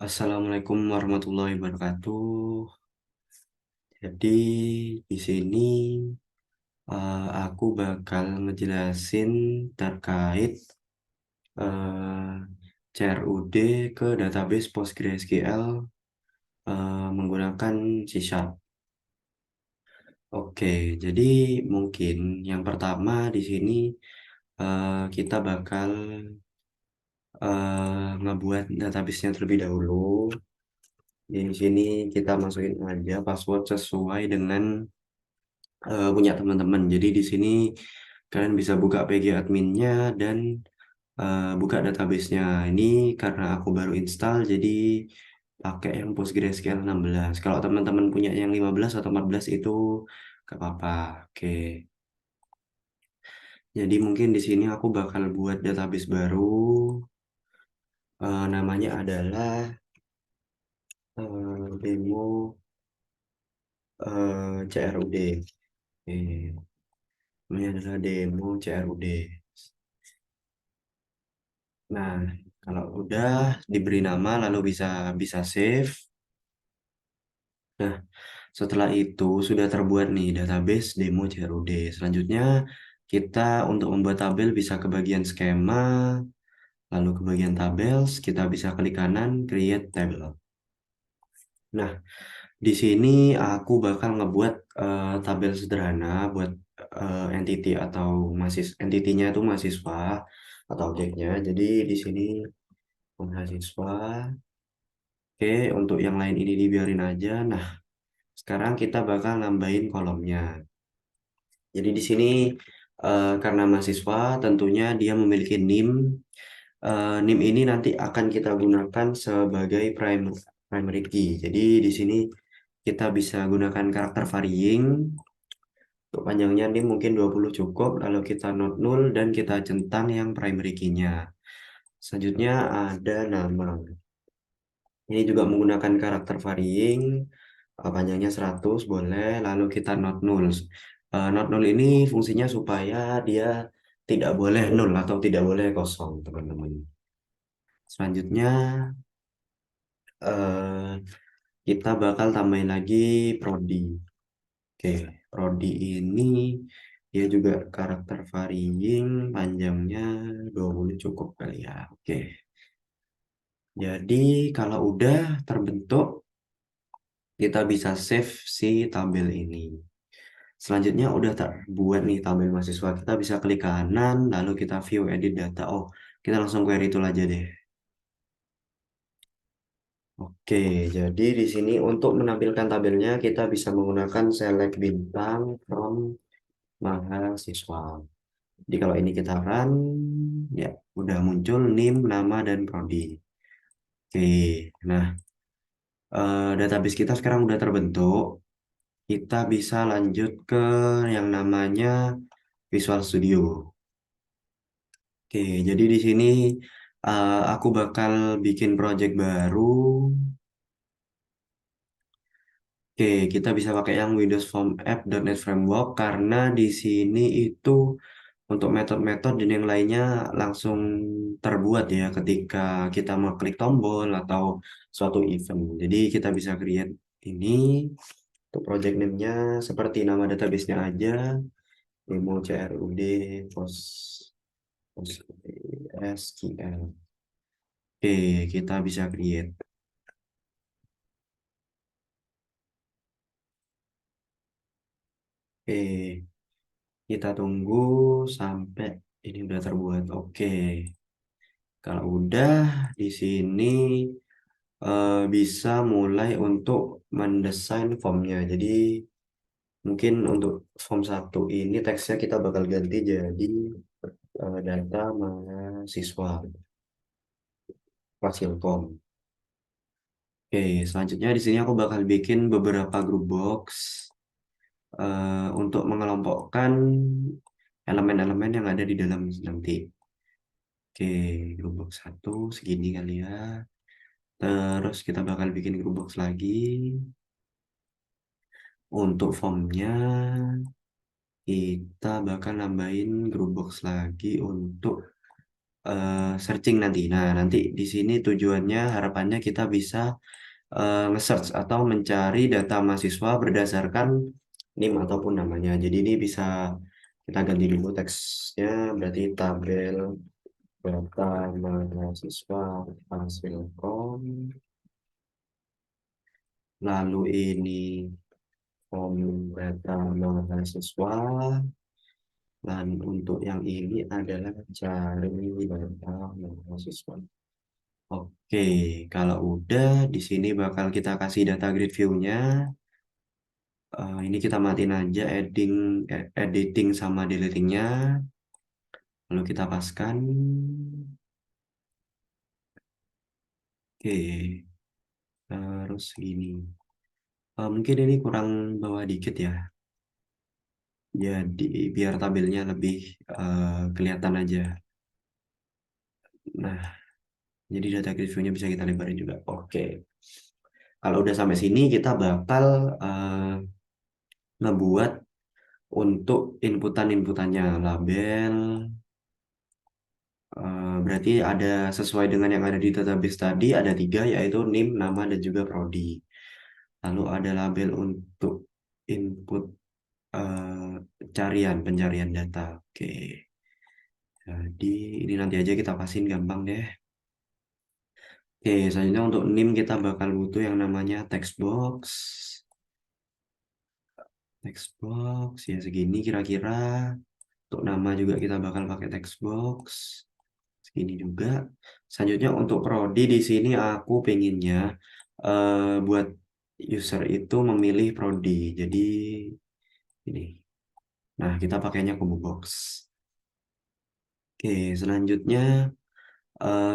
Assalamualaikum warahmatullahi wabarakatuh. Jadi di sini aku bakal ngejelasin terkait eh, CRUD ke database PostgreSQL menggunakan C Sharp. Oke, jadi mungkin yang pertama di sini kita bakal ngebuat database-nya terlebih dahulu. Di sini kita masukin aja password sesuai dengan punya teman-teman. Jadi di sini kalian bisa buka PG adminnya dan buka databasenya. Ini karena aku baru install, jadi pakai yang PostgreSQL 16. Kalau teman-teman punya yang 15 atau 14 itu gak apa-apa. Oke. Jadi mungkin di sini aku bakal buat database baru. Namanya adalah demo CRUD. Oke. Namanya adalah demo CRUD. Nah, kalau udah diberi nama lalu bisa bisa save. Nah, setelah itu sudah terbuat nih database demo CRUD. Selanjutnya kita untuk membuat tabel bisa ke bagian skema, lalu ke bagian tables, kita bisa klik kanan create table. Nah, di sini aku bakal ngebuat tabel sederhana buat entity atau entitinya itu mahasiswa atau objeknya. Jadi di sini mahasiswa. Oke, untuk yang lain ini dibiarin aja. Nah, sekarang kita bakal nambahin kolomnya. Jadi di sini karena mahasiswa tentunya dia memiliki NIM. NIM ini nanti akan kita gunakan sebagai primary key. Jadi di sini kita bisa gunakan karakter varying. Untuk panjangnya NIM mungkin 20 cukup. Lalu kita not null dan kita centang yang primary key-nya. Selanjutnya ada nama. Ini juga menggunakan karakter varying, panjangnya 100 boleh, lalu kita not null. Not null ini fungsinya supaya dia tidak boleh null atau tidak boleh kosong, teman-teman. Selanjutnya eh, kita bakal tambahin lagi prodi. Oke, prodi ini dia juga karakter varying, panjangnya 20 cukup kali ya. Oke, jadi kalau udah terbentuk kita bisa save si tabel ini. Selanjutnya udah terbuat nih tabel mahasiswa. Kita bisa klik kanan, lalu kita view edit data. Oh, kita langsung query tool aja deh. Oke, jadi di sini untuk menampilkan tabelnya kita bisa menggunakan select bintang from mahasiswa. Jadi kalau ini kita run, ya udah muncul NIM, nama, dan prodi. Oke, nah database kita sekarang udah terbentuk. Kita bisa lanjut ke yang namanya Visual Studio. Oke, jadi di sini aku bakal bikin project baru. Oke, kita bisa pakai yang Windows Form App.NET Framework karena di sini itu untuk metode-metode dan yang lainnya langsung terbuat ya ketika kita mengklik tombol atau suatu event. Jadi kita bisa create ini untuk project name-nya seperti nama database-nya aja, demo CRUD SQL. Oke, kita bisa create. Oke, kita tunggu sampai ini udah terbuat. Oke, kalau udah di sini bisa mulai untuk mendesain formnya. Jadi mungkin untuk form satu ini teksnya kita bakal ganti jadi data mahasiswa Fasilkom. Oke, selanjutnya di sini aku bakal bikin beberapa group box untuk mengelompokkan elemen-elemen yang ada di dalam nanti. Oke, group box satu segini kali ya. Terus kita bakal bikin group box lagi. Untuk formnya kita bakal nambahin group box lagi untuk searching nanti. Nah, nanti di sini tujuannya harapannya kita bisa nge-search atau mencari data mahasiswa berdasarkan NIM ataupun namanya. Jadi ini bisa kita ganti dulu teksnya, berarti tabel data mahasiswa hasilkom, lalu ini form data mahasiswa, dan untuk yang ini adalah cari data mahasiswa. Oke, kalau udah di sini bakal kita kasih data grid view-nya. Ini kita matiin aja editing sama deletingnya, lalu kita paskan. Oke, terus gini. Mungkin ini kurang bawah dikit ya. Jadi biar tabelnya lebih kelihatan aja. Nah, jadi data grid view-nya bisa kita lebarin juga. Oke. Kalau udah sampai sini kita bakal ngebuat untuk inputannya label. Berarti ada sesuai dengan yang ada di database tadi, ada 3, yaitu NIM, nama, dan juga prodi. Lalu ada label untuk input pencarian data. Oke. Jadi ini nanti aja kita pasin gampang deh. Oke, selanjutnya untuk NIM kita bakal butuh yang namanya text box. Text box ya segini kira-kira. Untuk nama juga kita bakal pakai text box. Segini juga. Selanjutnya untuk prodi di sini aku pengennya buat user itu memilih prodi. Jadi ini. Nah, kita pakainya combo box. Oke, selanjutnya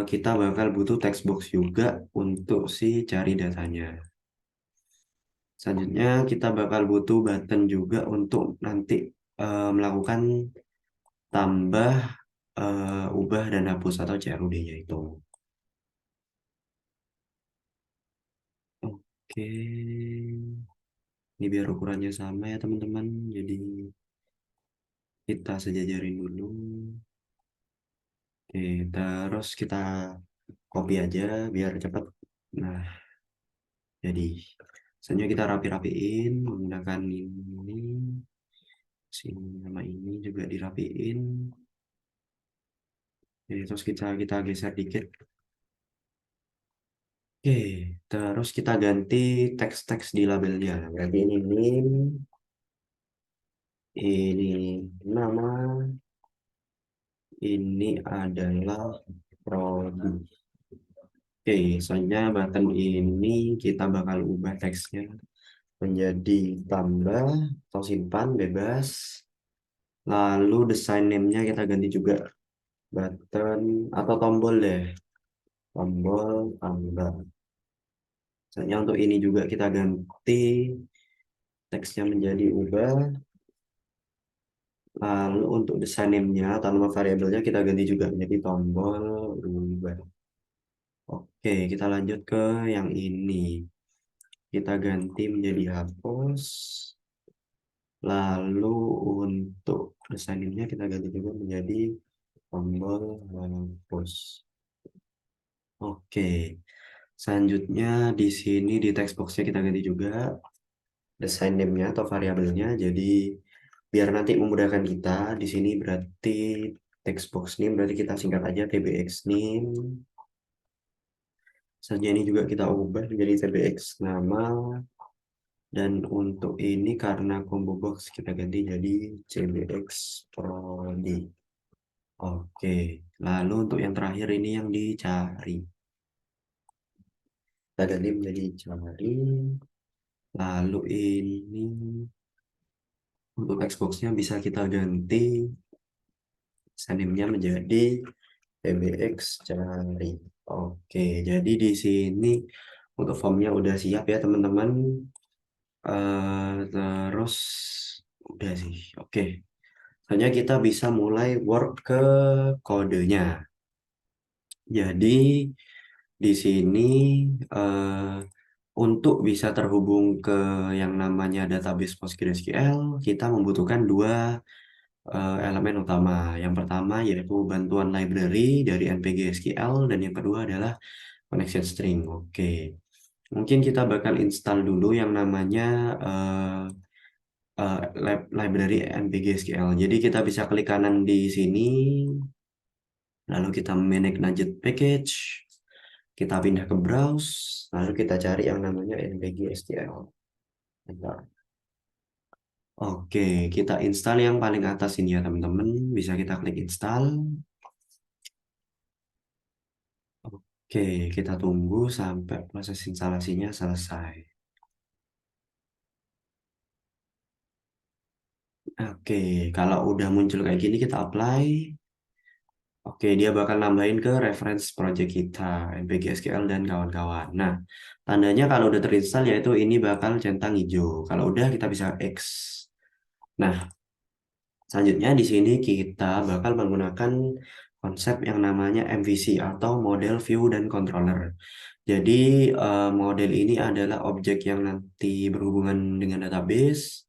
kita bakal butuh text box juga untuk si cari datanya. Selanjutnya kita bakal butuh button juga untuk nanti melakukan tambah, ubah, dan hapus atau CRUD-nya itu. Oke, ini biar ukurannya sama ya teman-teman. Jadi kita sejajarin dulu. Oke, terus kita copy aja biar cepat. Nah, jadi selanjutnya kita rapi-rapiin menggunakan ini. Sini sama ini juga dirapiin. Jadi terus kita geser dikit. Oke, terus kita ganti teks-teks di labelnya. Berarti ini name, ini nama, ini adalah prodi. Oke, soalnya button ini kita bakal ubah teksnya menjadi tambah atau simpan bebas. Lalu design name-nya kita ganti juga button atau tombol deh. Tombol tambah. Misalnya untuk ini juga kita ganti teksnya menjadi ubah. Lalu untuk design name-nya atau nama variabelnya kita ganti juga menjadi tombol ubah. Oke, kita lanjut ke yang ini. Kita ganti menjadi hapus. Lalu untuk design name-nya kita ganti juga menjadi tombol hapus. Oke. Selanjutnya di sini di text box-nya kita ganti juga design name-nya atau variabelnya. Jadi biar nanti memudahkan kita di sini berarti text box name berarti kita singkat aja tbx name. Selanjutnya ini juga kita ubah menjadi tbx nama, dan untuk ini karena combo box kita ganti jadi cbx prodi. Oke, lalu untuk yang terakhir ini yang dicari kita ganti menjadi cari. Lalu ini untuk text box-nya bisa kita ganti name-nya menjadi tbx cari. Oke, jadi di sini untuk formnya udah siap ya teman-teman. Terus udah sih. Oke, hanya kita bisa mulai work ke kodenya. Jadi di sini untuk bisa terhubung ke yang namanya database PostgreSQL, kita membutuhkan dua elemen utama. Yang pertama yaitu bantuan library dari NPG SQL dan yang kedua adalah connection string. Oke. Mungkin kita bakal install dulu yang namanya library NPG SQL. Jadi kita bisa klik kanan di sini, lalu kita manage Nugget package, kita pindah ke browse, lalu kita cari yang namanya NPG SQL. Bentar. Oke, kita install yang paling atas ini ya teman-teman. Bisa kita klik install. Oke, kita tunggu sampai proses instalasinya selesai. Oke, kalau udah muncul kayak gini kita apply. Oke, dia bakal nambahin ke reference project kita, NPG SQL dan kawan-kawan. Nah, tandanya kalau udah terinstall yaitu ini bakal centang hijau. Kalau udah kita bisa X. Nah, selanjutnya di sini kita bakal menggunakan konsep yang namanya MVC atau model view dan controller. Jadi model ini adalah objek yang nanti berhubungan dengan database.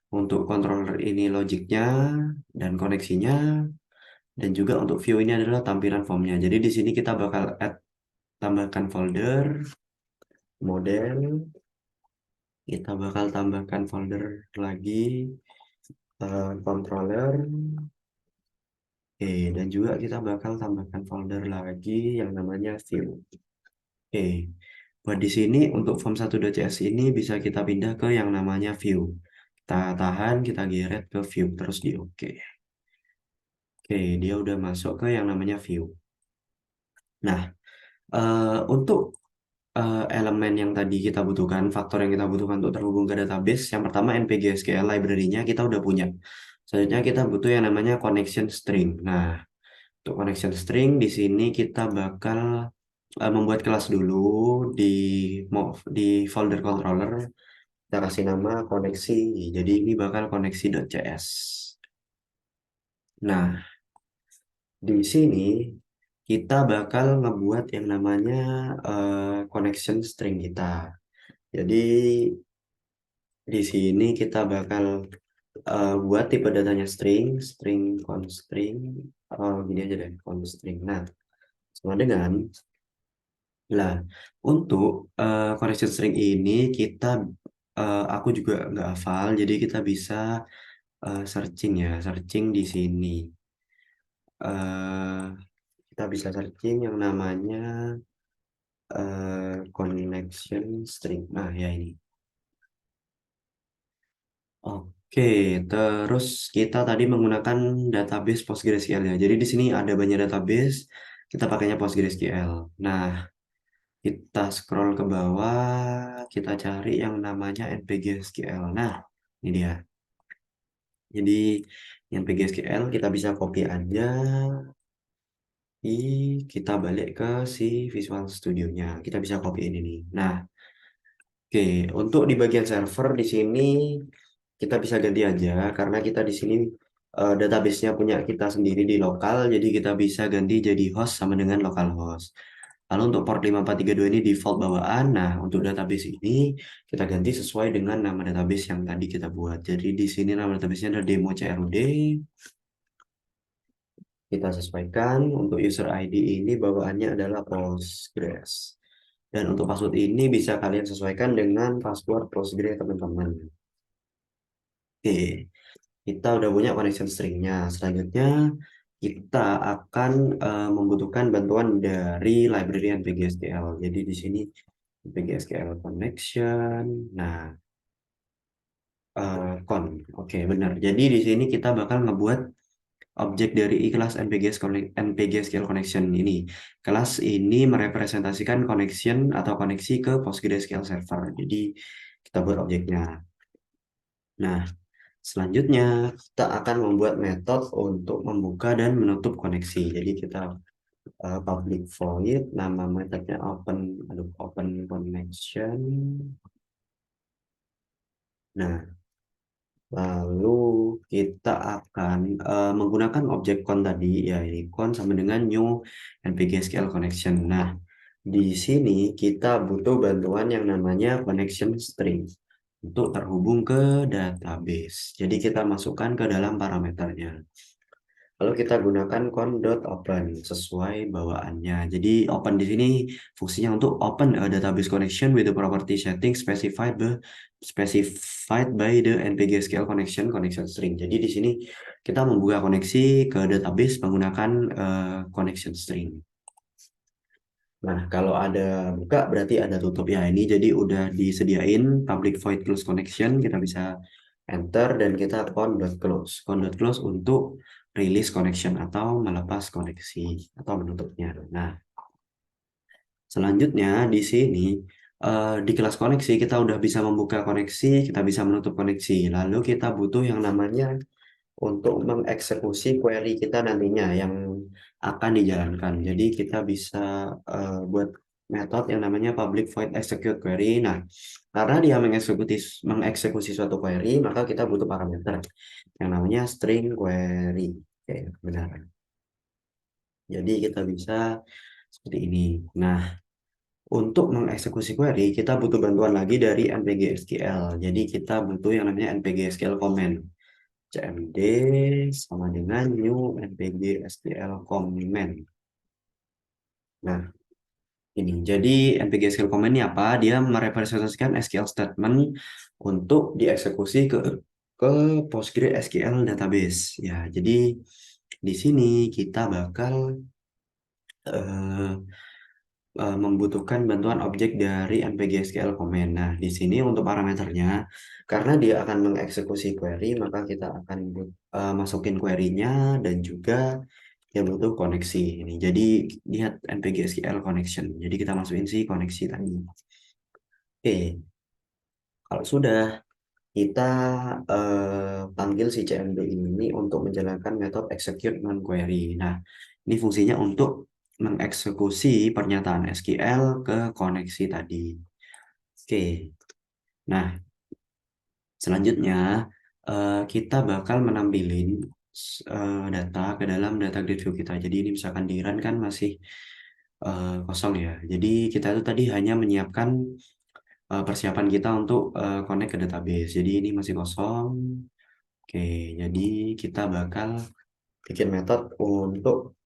Untuk controller ini logiknya dan koneksinya, dan juga untuk view ini adalah tampilan formnya. Jadi di sini kita bakal tambahkan folder model, kita bakal tambahkan folder lagi controller. Oke, dan juga kita bakal tambahkan folder lagi yang namanya view. Oke, buat di sini untuk form1.cs ini bisa kita pindah ke yang namanya view. Kita tahan, kita geret ke view, terus di OK. Oke, dia udah masuk ke yang namanya view. Nah, untuk elemen yang tadi kita butuhkan, faktor yang kita butuhkan untuk terhubung ke database, yang pertama NPG SQL library-nya kita udah punya. Selanjutnya kita butuh yang namanya connection string. Nah, untuk connection string di sini kita bakal membuat kelas dulu di di folder controller. Kita kasih nama koneksi. Jadi ini bakal koneksi.cs. Nah, di sini kita bakal ngebuat yang namanya connection string kita. Jadi di sini kita bakal buat tipe datanya string, string constring, gini aja deh, constring. Nah, sama dengan lah untuk connection string ini kita aku juga nggak hafal, jadi kita bisa searching ya, searching di sini. eh kita bisa searching yang namanya connection string. Nah, ya ini. Oke, terus kita tadi menggunakan database PostgreSQL ya. Jadi di sini ada banyak database, kita pakainya PostgreSQL. Nah, kita scroll ke bawah, kita cari yang namanya NPG-SQL. Nah, ini dia. Jadi NPG-SQL kita bisa copy aja, kita balik ke si Visual Studio-nya. Kita bisa copy ini nih. Nah, oke, untuk di bagian server di sini kita bisa ganti aja karena kita di sini database-nya punya kita sendiri di lokal, jadi kita bisa ganti jadi host sama dengan localhost. Lalu untuk port 5432 ini default bawaan. Nah, untuk database ini kita ganti sesuai dengan nama database yang tadi kita buat. Jadi di sini nama database-nya adalah demo CRUD. Kita sesuaikan untuk user ID ini bawaannya adalah Postgres. Dan untuk password ini bisa kalian sesuaikan dengan password Postgres teman-teman. Oke, kita udah punya connection string-nya. Selanjutnya kita akan membutuhkan bantuan dari library NPG-SQL. Jadi di sini NPG-SQL connection. Nah, Oke, benar. Jadi di sini kita bakal ngebuat objek dari kelas NPG-SQL connection ini. Kelas ini merepresentasikan connection atau koneksi ke PostgreSQL server. Jadi kita buat objeknya. Nah, selanjutnya kita akan membuat metode untuk membuka dan menutup koneksi. Jadi kita public void, nama metodenya open connection. Nah, lalu kita akan menggunakan objek con tadi, ya ini con sama dengan new NPG-SQL connection. Nah, di sini kita butuh bantuan yang namanya connection string. untuk terhubung ke database. Jadi kita masukkan ke dalam parameternya. Lalu kita gunakan con.open sesuai bawaannya. Jadi open di sini fungsinya untuk open a database connection with the property setting specified by the npgsql connection string. Jadi di sini kita membuka koneksi ke database menggunakan connection string. Nah, kalau ada buka berarti ada tutup ya. Ini jadi udah disediain public void close connection. Kita bisa enter dan kita con.close. Con.close untuk release connection atau melepas koneksi atau menutupnya. Nah, selanjutnya di sini di kelas koneksi kita udah bisa membuka koneksi, kita bisa menutup koneksi. Lalu kita butuh yang namanya untuk mengeksekusi query kita nantinya yang akan dijalankan. Jadi kita bisa buat metode yang namanya public void execute query. Nah, karena dia mengeksekusi suatu query, maka kita butuh parameter yang namanya string query. Oke, benar. Jadi kita bisa seperti ini. Nah, untuk mengeksekusi query, kita butuh bantuan lagi dari npg SQL. Jadi kita butuh yang namanya npg SQL command. cmd sama dengan new npg SQL command. Nah, ini. Jadi npg SQL command ini apa? Dia merepresentasikan SQL statement untuk dieksekusi ke PostgreSQL database. Ya, jadi di sini kita bakal eh, membutuhkan bantuan objek dari npg SQL command. Nah, di sini untuk parameternya, karena dia akan mengeksekusi query, maka kita akan masukin query-nya dan juga dia butuh koneksi. Ini jadi lihat npg SQL connection. Jadi kita masukin si koneksi tadi. Oke, kalau sudah kita panggil si CMD ini untuk menjalankan metode execute non query. Nah, ini fungsinya untuk mengeksekusi pernyataan SQL ke koneksi tadi. Oke, nah selanjutnya kita bakal menampilin data ke dalam data grid view kita. Jadi ini misalkan di run kan masih kosong ya. Jadi kita itu tadi hanya menyiapkan persiapan kita untuk connect ke database. Jadi ini masih kosong. Oke, jadi kita bakal bikin metode untuk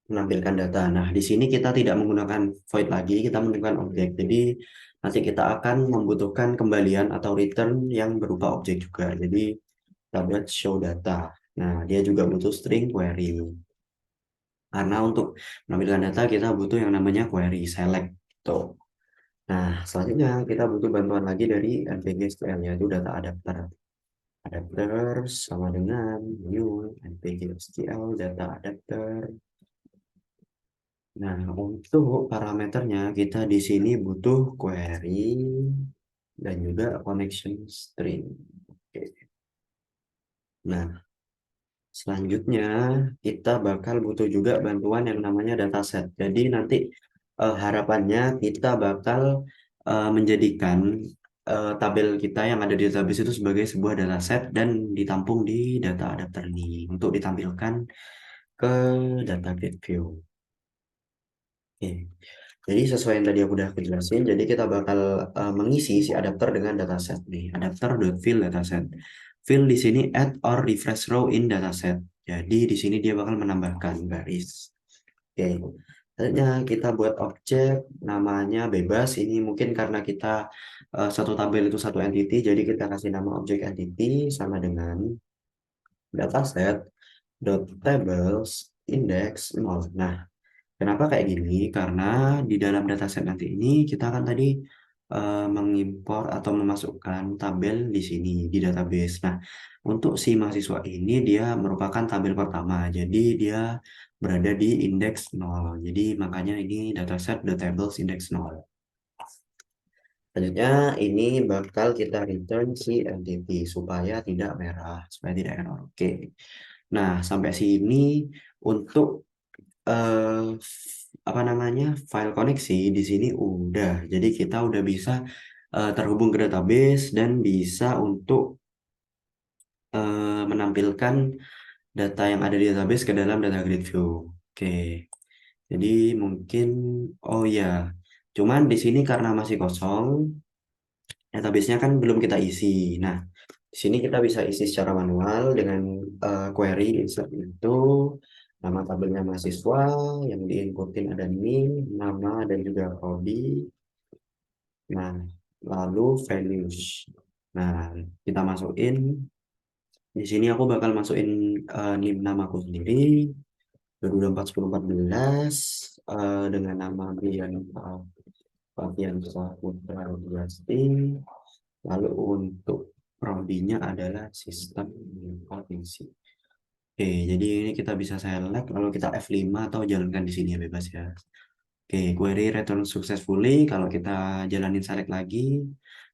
menampilkan data. Nah, di sini kita tidak menggunakan void lagi, kita menggunakan objek. Jadi nanti kita akan membutuhkan kembalian atau return yang berupa objek juga. Jadi kita buat show data. Nah, dia juga butuh string query. Karena untuk menampilkan data kita butuh yang namanya query select. Tuh. Nah, selanjutnya kita butuh bantuan lagi dari npg SQL yaitu data adapter. Adapter sama dengan new npg SQL data adapter. Nah, untuk parameternya kita di sini butuh query dan juga connection string. Oke. Nah, selanjutnya kita bakal butuh juga bantuan yang namanya dataset. Jadi nanti harapannya kita bakal menjadikan tabel kita yang ada di database itu sebagai sebuah dataset dan ditampung di data adapter ini untuk ditampilkan ke data grid view. Oke. Jadi sesuai yang tadi aku udah jelasin, jadi kita bakal mengisi si adapter dengan dataset nih. Adapter.fill dataset. Fill di sini add or refresh row in dataset. Jadi di sini dia bakal menambahkan baris. Oke. Selanjutnya kita buat objek namanya bebas. Ini mungkin karena kita satu tabel itu satu entity, jadi kita kasih nama objek entity sama dengan dataset dot tables index 0. Nah, kenapa kayak gini? Karena di dalam dataset nanti ini kita akan tadi mengimpor atau memasukkan tabel di sini di database. Nah, untuk si mahasiswa ini dia merupakan tabel pertama. Jadi dia berada di indeks 0. Jadi makanya ini dataset the tables index 0. Selanjutnya ini bakal kita return si entity supaya tidak merah, supaya tidak error. Oke. Nah, sampai sini untuk eh, apa namanya file koneksi di sini udah. Jadi kita udah bisa terhubung ke database dan bisa untuk menampilkan data yang ada di database ke dalam data grid view. Oke. Jadi mungkin oh ya, cuman di sini karena masih kosong, Database-nya kan belum kita isi. Nah, di sini kita bisa isi secara manual dengan query insert itu nama tabelnya mahasiswa, yang diinputin ada NIM, nama dan juga prodi. Nah, lalu values. Nah, kita masukin di sini aku bakal masukin NIM namaku sendiri 2024 dengan nama Brian Fabian Saputra Rudiasti. Lalu untuk prodinya adalah sistem informasi. Oke, jadi ini kita bisa select lalu kita F5 atau jalankan di sini ya, bebas ya. Oke, query return successfully. Kalau kita jalanin select lagi,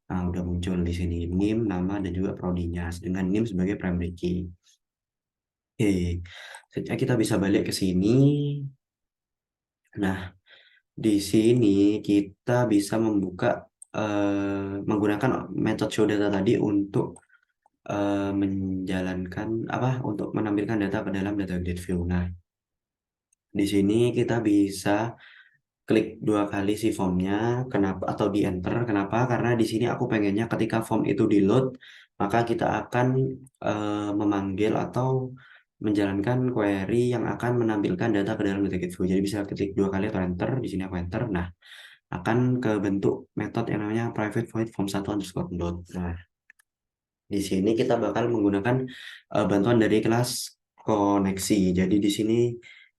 nah udah muncul di sini NIM, nama dan juga prodinya dengan NIM sebagai primary key. Oke, selanjutnya kita bisa balik ke sini. Nah, di sini kita bisa membuka menggunakan metode show data tadi untuk menjalankan untuk menampilkan data ke dalam data grid view. Nah, di sini kita bisa klik dua kali si formnya, kenapa atau di enter? Kenapa? Karena di sini aku pengennya ketika form itu di load, maka kita akan memanggil atau menjalankan query yang akan menampilkan data ke dalam data grid view. Jadi bisa klik dua kali atau enter. Di sini aku enter. Nah, akan ke bentuk metode yang namanya private void form1 underscore load. Nah, di sini kita bakal menggunakan bantuan dari kelas koneksi. Jadi di sini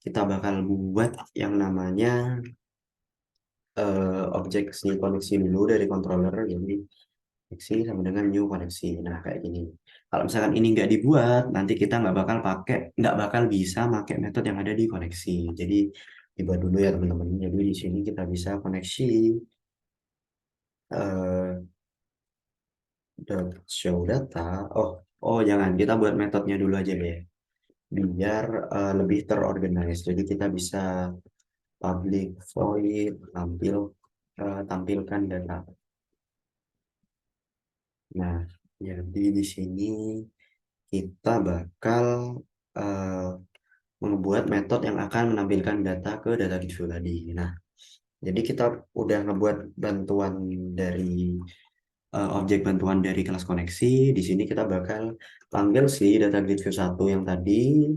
kita bakal buat yang namanya objek koneksi dulu dari controller. Jadi koneksi sama dengan new koneksi. Nah, kayak gini. Kalau misalkan ini nggak dibuat, nanti kita nggak bakal bisa pakai metode yang ada di koneksi. Jadi dibuat dulu ya teman-teman. Jadi di sini kita bisa koneksi eh, dot show data. Oh jangan, kita buat metodenya dulu aja deh, biar lebih terorganize. Jadi kita bisa public void tampilkan data. Nah, jadi di sini kita bakal uh, membuat metode yang akan menampilkan data ke data view tadi. Nah, jadi kita udah ngebuat bantuan dari objek bantuan dari kelas koneksi. Di sini kita bakal panggil si data grid view 1 yang tadi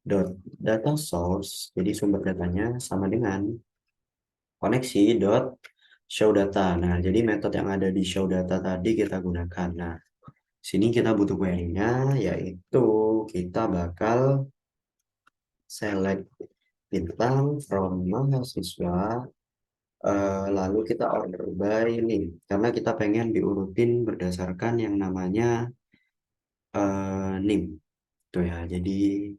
dot data source. Jadi sumber datanya sama dengan koneksi dot show data. Nah, jadi metode yang ada di show data tadi kita gunakan. Nah, sini kita butuh query-nya, yaitu kita bakal select bintang from mahasiswa, lalu kita order by name karena kita pengen diurutin berdasarkan yang namanya name tuh ya. Jadi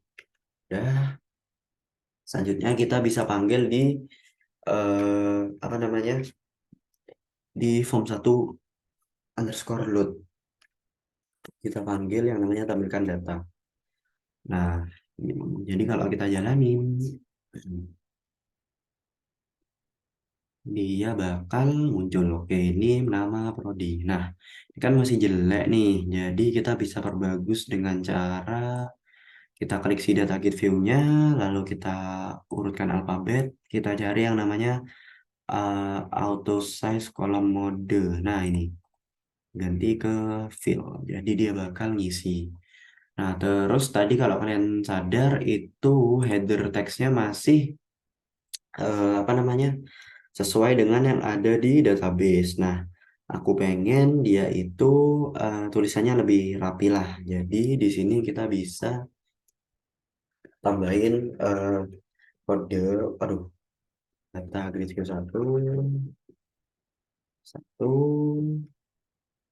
udah, selanjutnya kita bisa panggil di apa namanya, di form1 underscore load, kita panggil yang namanya tampilkan data. Nah, jadi kalau kita jalanin, dia bakal muncul. Oke, ini nama prodi. Nah, ini kan masih jelek nih, jadi kita bisa perbagus dengan cara kita klik si data grid view-nya, lalu kita urutkan alfabet, kita cari yang namanya auto size column mode. Nah, ini ganti ke fill, jadi dia bakal ngisi. Nah, terus tadi kalau kalian sadar itu header teksnya masih apa namanya, sesuai dengan yang ada di database. Nah, aku pengen dia itu tulisannya lebih rapi lah. Jadi di sini kita bisa tambahin kode, aduh, data grid view satu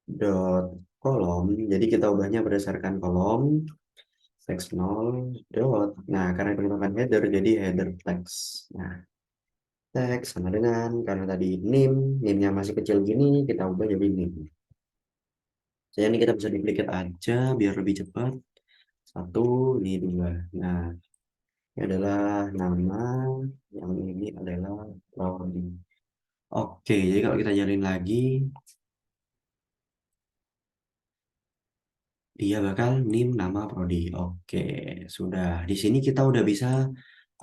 dot kolom. Jadi kita ubahnya berdasarkan kolom text 0 dot. Nah, karena menggunakan header, jadi header text. Nah, teks sama dengan karena tadi nim-nya masih kecil gini, kita ubah jadi nim. Jadi ini kita bisa duplicate aja biar lebih cepat. Satu, ini dua. Nah, ini adalah nama, yang ini adalah prodi. Oke, jadi kalau kita jalin lagi, dia bakal nim nama prodi. Oke, sudah. Di sini kita udah bisa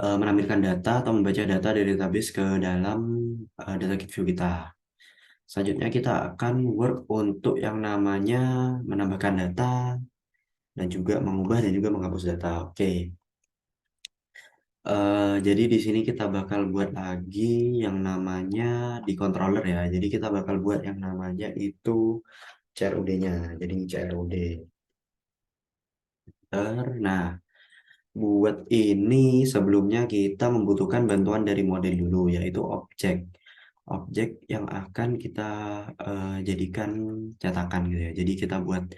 menampilkan data atau membaca data dari database ke dalam data view kita. Selanjutnya kita akan work untuk yang namanya menambahkan data dan juga mengubah dan juga menghapus data. Oke. Jadi di sini kita bakal buat lagi yang namanya di controller ya. Jadi kita bakal buat yang namanya itu CRUD-nya. Jadi CRUD. Nah, buat ini sebelumnya kita membutuhkan bantuan dari model dulu, yaitu objek. Objek yang akan kita jadikan cetakan gitu ya. Jadi kita buat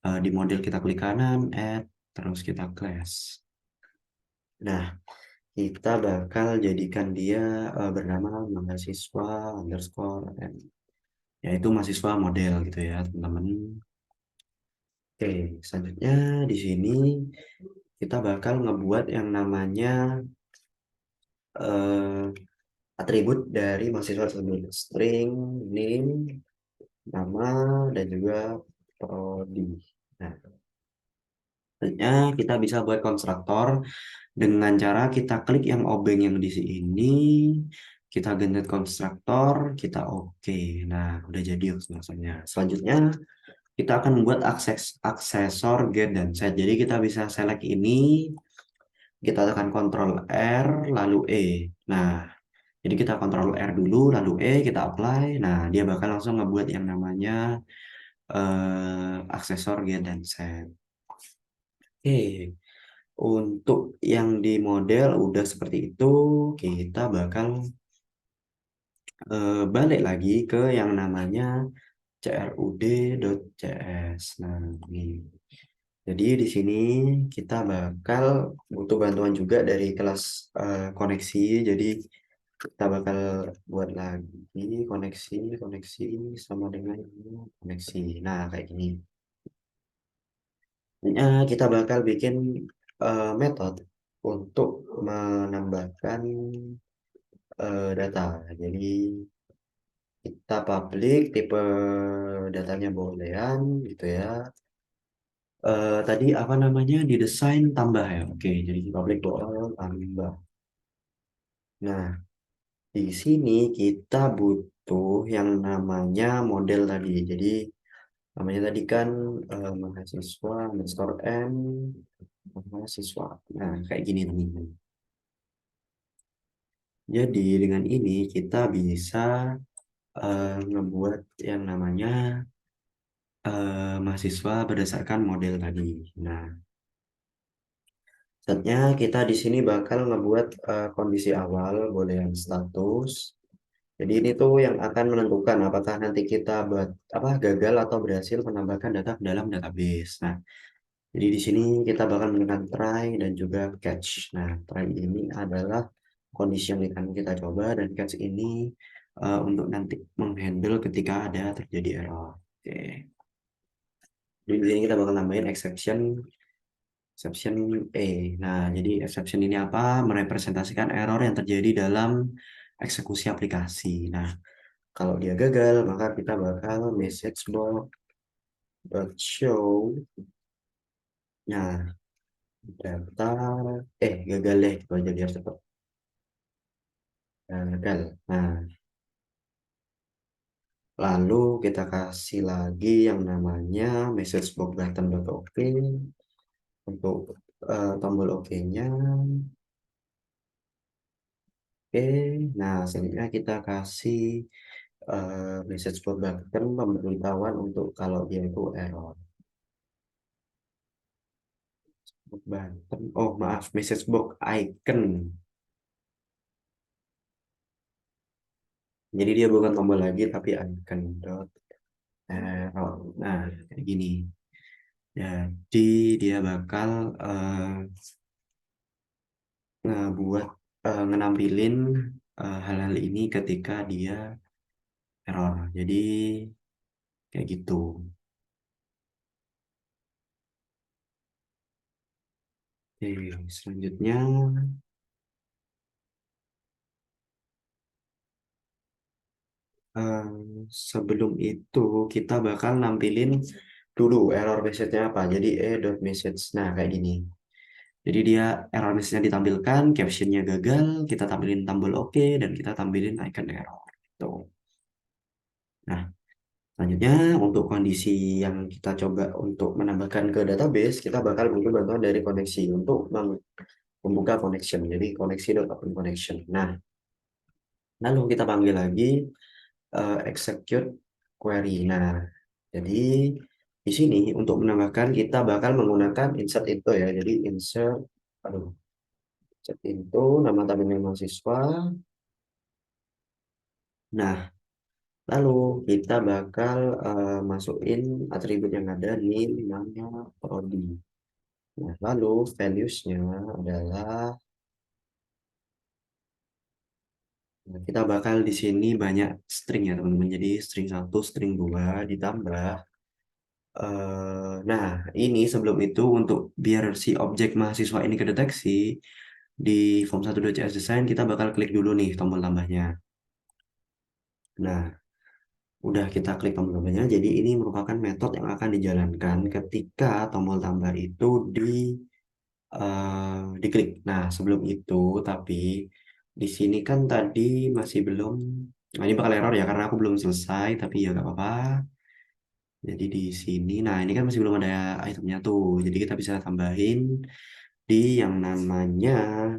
di model kita klik kanan, add, terus kita class. Nah, kita bakal jadikan dia bernama mahasiswa underscore m, yaitu mahasiswa model gitu ya teman-teman. Oke, selanjutnya di sini kita bakal ngebuat yang namanya eh, atribut dari mahasiswa tersebut, string name, nama, dan juga prodi. Nah, selanjutnya kita bisa buat konstruktor dengan cara kita klik yang obeng yang di sini, kita ganti konstruktor, kita oke. Nah, udah jadi maksudnya. Selanjutnya kita akan membuat aksesor get dan set. Jadi kita bisa select ini, kita tekan Ctrl R lalu E. Nah, jadi kita Ctrl R dulu lalu E, kita apply. Nah, dia bakal langsung ngebuat yang namanya aksesor get dan set. Oke, untuk yang di model udah seperti itu, kita bakal balik lagi ke yang namanya crud.cs. Nah, ini. Jadi di sini kita bakal butuh bantuan juga dari kelas koneksi. Jadi kita bakal buat lagi koneksi, koneksi sama dengan koneksi. Nah, kayak gini. Kita bakal bikin metode untuk menambahkan data. Jadi kita public tipe datanya boolean gitu ya. Tadi apa namanya didesain tambah ya. Oke, jadi public bool tambah. Nah, di sini kita butuh yang namanya model tadi. Jadi namanya tadi kan mahasiswa underscore m mahasiswa. Nah, kayak gini teman-teman. Jadi dengan ini kita bisa ngebuat yang namanya mahasiswa berdasarkan model tadi. Nah, saatnya kita di sini bakal ngebuat kondisi awal, boleh yang status. Jadi ini tuh yang akan menentukan apakah nanti kita buat apa gagal atau berhasil menambahkan data ke dalam database. Nah, jadi di sini kita bakal menekan try dan juga catch. Nah, try ini adalah kondisi yang akan kita coba dan catch ini untuk nanti menghandle ketika ada terjadi error. Oke. Jadi di sini kita bakal nambahin exception exception E. Nah, jadi exception ini apa? Merepresentasikan error yang terjadi dalam eksekusi aplikasi. Nah, kalau dia gagal, maka kita bakal message box show. Nah, data gagal deh, itu aja biar cepat. Gagal. Nah, lalu kita kasih lagi yang namanya message box button.open untuk tombol OK-nya. Oke, nah selanjutnya kita kasih message box button pemberitahuan untuk kalau dia itu error. Button, oh maaf, message box icon. Jadi dia bukan tombol lagi tapi icon dot error. Nah, kayak gini. Jadi dia bakal ngebuat ngenampilin hal-hal ini ketika dia error. Jadi kayak gitu. Oke, selanjutnya eh, sebelum itu kita bakal nampilin dulu error message-nya apa. Jadi e.message. Nah, kayak gini. Jadi dia error message-nya ditampilkan, caption-nya gagal, kita tampilin tombol OK, dan kita tampilin icon error. Tuh. Nah, selanjutnya untuk kondisi yang kita coba untuk menambahkan ke database, kita bakal butuh bantuan dari koneksi untuk membuka connection. Jadi koneksi.open connection. Nah, lalu kita panggil lagi execute query. Nah, jadi di sini untuk menambahkan kita bakal menggunakan insert into ya. Jadi aduh, insert into nama tabelnya mahasiswa. Nah, lalu kita bakal masukin atribut yang ada di nama prodi. Nah, lalu values-nya adalah nah, kita bakal di sini banyak string ya teman-teman. Jadi string 1, string 2 ditambah nah, ini sebelum itu untuk biar si objek mahasiswa ini kedeteksi di form1.cs design kita bakal klik dulu nih tombol tambahnya. Nah, udah kita klik tombol tambahnya. Jadi ini merupakan metode yang akan dijalankan ketika tombol tambah itu diklik. Nah, sebelum itu tapi di sini kan tadi masih belum. Nah, ini bakal error ya karena aku belum selesai, tapi ya nggak apa-apa. Jadi di sini, nah ini kan masih belum ada itemnya tuh. Jadi kita bisa tambahin di yang namanya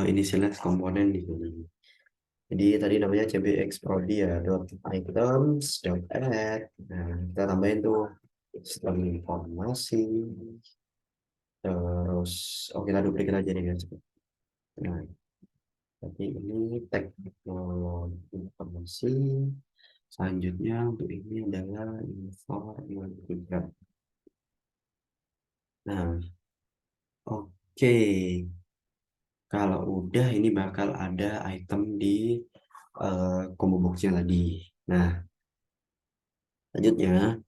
initialize komponen di sini. Jadi tadi namanya cbx prodi ya dot items dot add. Nah kita tambahin tuh sistem informasi. Terus kita duplicate aja nih guys. Nah tapi ini teknologi informasi. Selanjutnya untuk ini adalah informatika. Nah oke. Kalau udah ini bakal ada item di combo boxnya tadi. Nah, selanjutnya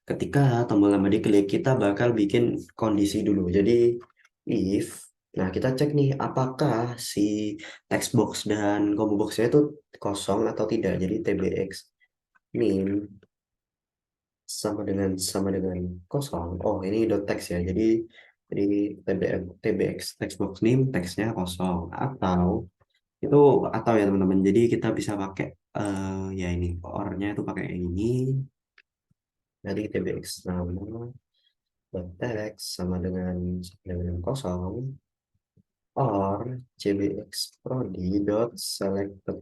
ketika tombol lama diklik kita bakal bikin kondisi dulu. Jadi if nah kita cek nih apakah si text box dan combo boxnya itu kosong atau tidak. Jadi tbx min sama dengan kosong. Oh, ini dot text ya. Jadi tbx text box name teksnya kosong atau itu atau ya teman-teman jadi kita bisa pakai ya ini ornya itu pakai yang ini dari tbx nama dot text sama dengan kosong or cbx prodi dot selected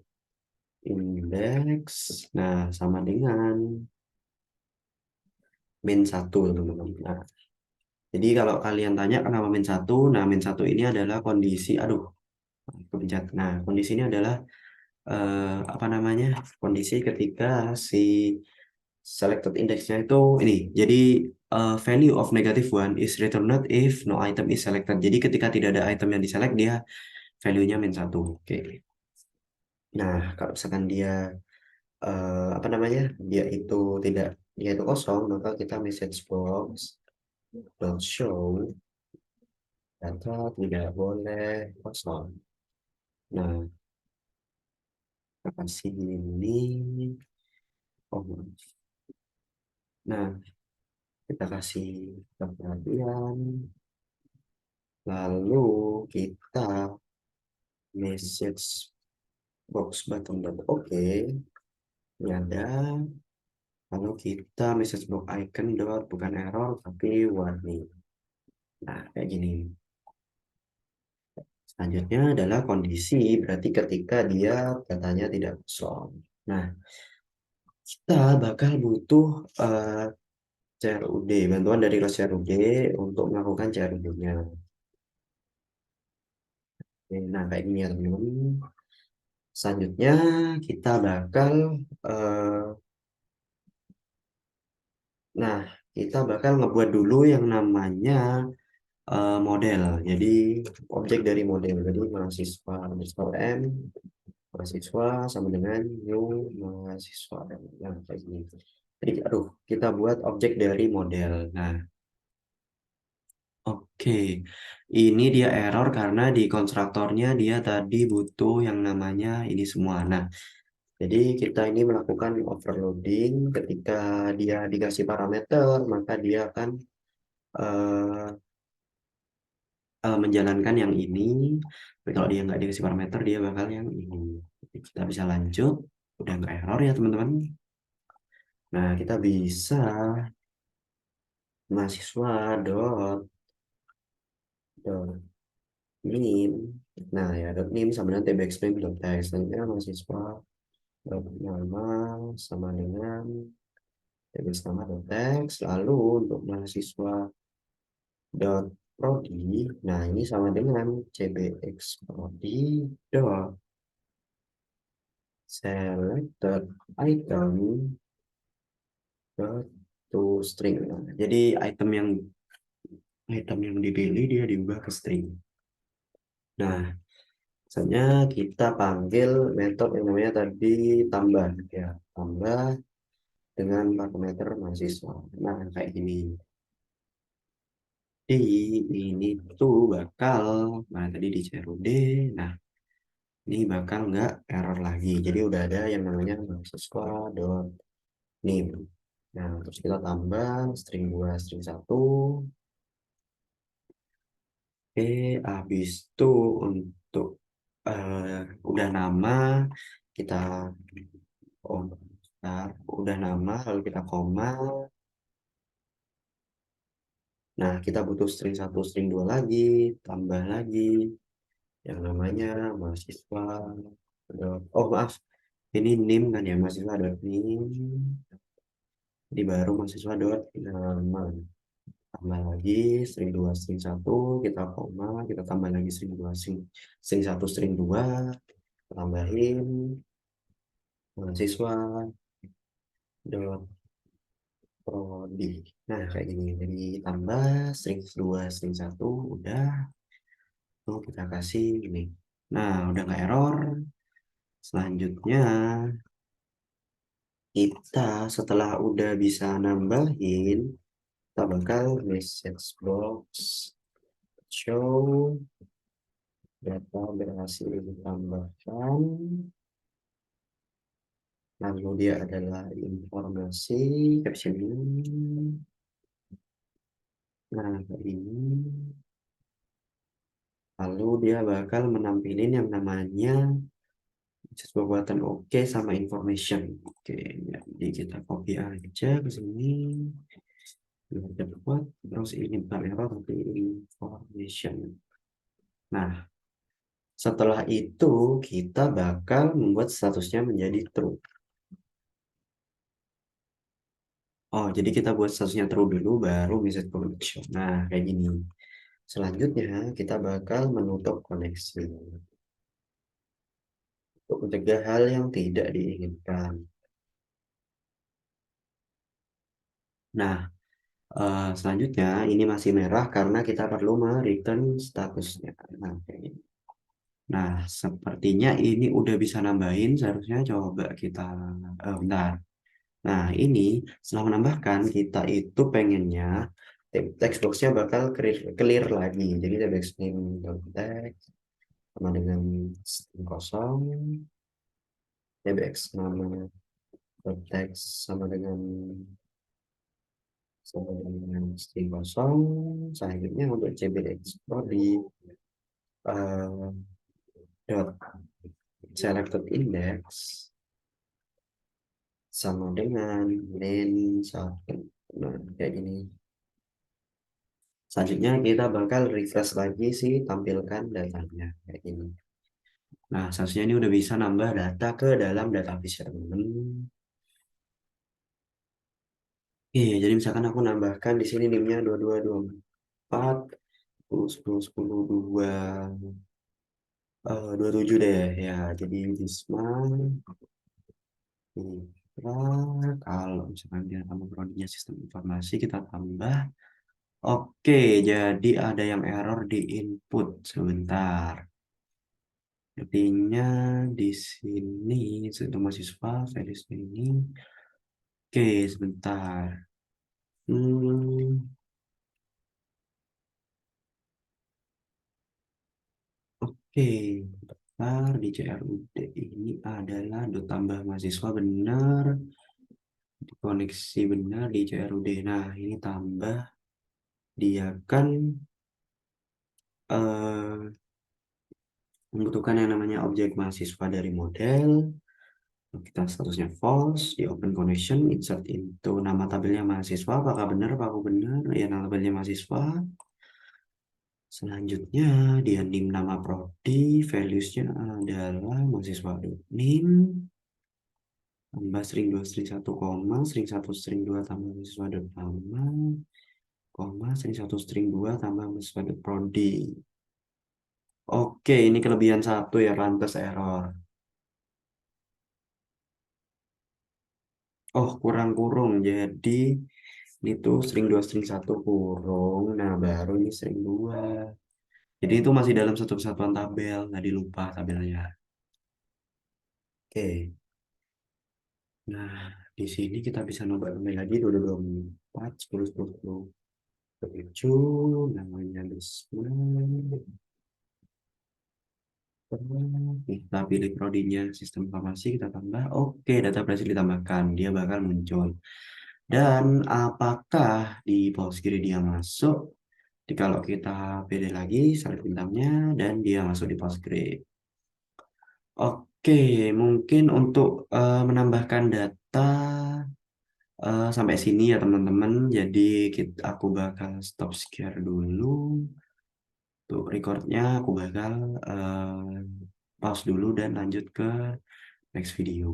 index nah sama dengan min 1 teman-teman. Nah jadi kalau kalian tanya kenapa min 1, nah min 1 ini adalah kondisi aduh kepencet. Nah kondisi ini adalah apa namanya kondisi ketika si selected indexnya itu ini. Jadi value of -1 is returned if no item is selected. Jadi ketika tidak ada item yang diselect dia value-nya -1. Oke. Nah, kalau misalkan dia apa namanya? Dia itu kosong, maka kita message box don't show data tidak boleh kosong. Nah, kita kasih ini oh. Nah, kita kasih perhatian lalu kita message box button dan oke ini ada lalu kita message box icon dot bukan error tapi warning. Nah kayak gini selanjutnya adalah kondisi berarti ketika dia datanya tidak kosong. Nah kita bakal butuh CRUD bantuan dari kelas CRUD untuk melakukan CRUD-nya. Nah kayak gini ya teman-teman. Selanjutnya kita bakal eh, nah kita bakal ngebuat dulu yang namanya model. Jadi objek dari model. Jadi mahasiswa underscore m mahasiswa sama dengan new mahasiswa m. Nah kayak gini. Jadi aduh kita buat objek dari model. Nah oke ini dia error karena di konstruktornya dia tadi butuh yang namanya ini semua. Nah jadi kita ini melakukan overloading ketika dia dikasih parameter, maka dia akan menjalankan yang ini. Tapi kalau dia nggak dikasih parameter, dia bakal yang ini. Jadi kita bisa lanjut. Udah nggak error ya teman-teman. Nah, kita bisa mahasiswa dot nim. Nah, ya dot nim sama dengan tbxnim dot text. Selanjutnya mahasiswa dot nama sama dengan tbx nama dot text. Lalu untuk mahasiswa dot prodi, nah ini sama dengan cbx prodi dot select dot item dot to string. Nah, jadi item yang dipilih dia diubah ke string. Nah, misalnya kita panggil metode yang namanya tadi tambah, ya tambah dengan parameter mahasiswa. Nah, kayak gini. Di ini tuh bakal, nah tadi di CRUD, nah ini bakal nggak error lagi. Jadi udah ada yang namanya mahasiswa dot name. Nah, terus kita tambah string 2 string 1. Oke, habis itu untuk udah nama kita oh, bentar. Udah nama lalu kita koma. Nah, kita butuh string 1 string 2 lagi, tambah lagi yang namanya mahasiswa oh maaf, ini nim kan ya, mahasiswa dot nim. Di baru mahasiswa dot nama. Tambah lagi string 2 string 1 kita koma, kita tambah lagi string 2 string 1 string 2, tambahin mahasiswa dot prodi. Nah, kayak gini. Jadi tambah string 2 string 1 udah. Tuh kita kasih ini. Nah, udah nggak error. Selanjutnya kita setelah udah bisa nambahin, kita bakal message box show data berhasil ditambahkan. Lalu dia adalah informasi caption ini. Nah, kayak ini. Lalu dia bakal menampilin yang namanya sebuah buatan oke sama information. Oke, jadi kita copy aja ke sini. Dapat terus ini bukan error tapi information. Nah, setelah itu kita bakal membuat statusnya menjadi true. Oh, jadi kita buat statusnya true dulu baru bisa connection. Nah, kayak gini. Selanjutnya kita bakal menutup koneksi untuk mencegah hal yang tidak diinginkan. Nah, selanjutnya ini masih merah karena kita perlu return statusnya. Nah, kayak gini. Nah, sepertinya ini udah bisa nambahin. Seharusnya coba kita bentar. Nah, ini setelah menambahkan kita itu pengennya text boxnya bakal clear lagi. Jadi text name text sama dengan string kosong, tbx nama text sama dengan string kosong. Selanjutnya untuk cbx di uh, dot selected index sama dengan len satu. Nah, kayak gini. Selanjutnya kita bakal refresh lagi sih tampilkan datanya kayak gini. Nah, seharusnya ini udah bisa nambah data ke dalam database ya teman-teman. Iya, jadi misalkan aku nambahkan di sini nimnya 2224 10 10 10 2 27 deh ya. Jadi Wisma Mitra, kalau misalkan dia tambah prodinya sistem informasi kita tambah. Oke, jadi ada yang error di input sebentar. Artinya di sini untuk mahasiswa versi ini. Oke, sebentar. Hmm, oke. Daftar di CRUD ini adalah tambah mahasiswa benar, koneksi benar di CRUD. Nah, ini tambah dia kan membutuhkan yang namanya objek mahasiswa dari model. Kita statusnya false, di open connection, insert into nama tabelnya mahasiswa, apakah benar, apakah benar, ya nama tabelnya mahasiswa. Selanjutnya dia nim nama prodi, valuesnya adalah mahasiswa.nim, tambah string 2 string 1 koma, string 1 string 2 tambah mahasiswa.nama, koma, string 1 string 2 tambah mahasiswa.prodi. Oke, ini kelebihan satu ya, lantas error. Oh, kurang kurung. Jadi ini tuh string 2 string 1 kurung. Nah, baru ini string 2. Jadi itu masih dalam satu kesatuan tabel. Tadi lupa tabelnya. Oke. Nah, di sini kita bisa nambah lagi 22 24 10 10 7 namanya display. Kita pilih prodinya sistem informasi, kita tambah. Oke, data berhasil ditambahkan. Dia bakal muncul. Dan apakah di Postgre dia masuk? Kalau kita pilih lagi salib bintangnya dan dia masuk di Postgre. Oke, mungkin untuk menambahkan data sampai sini ya teman-teman. Jadi aku bakal stop share dulu. Untuk recordnya aku bakal pause dulu dan lanjut ke next video.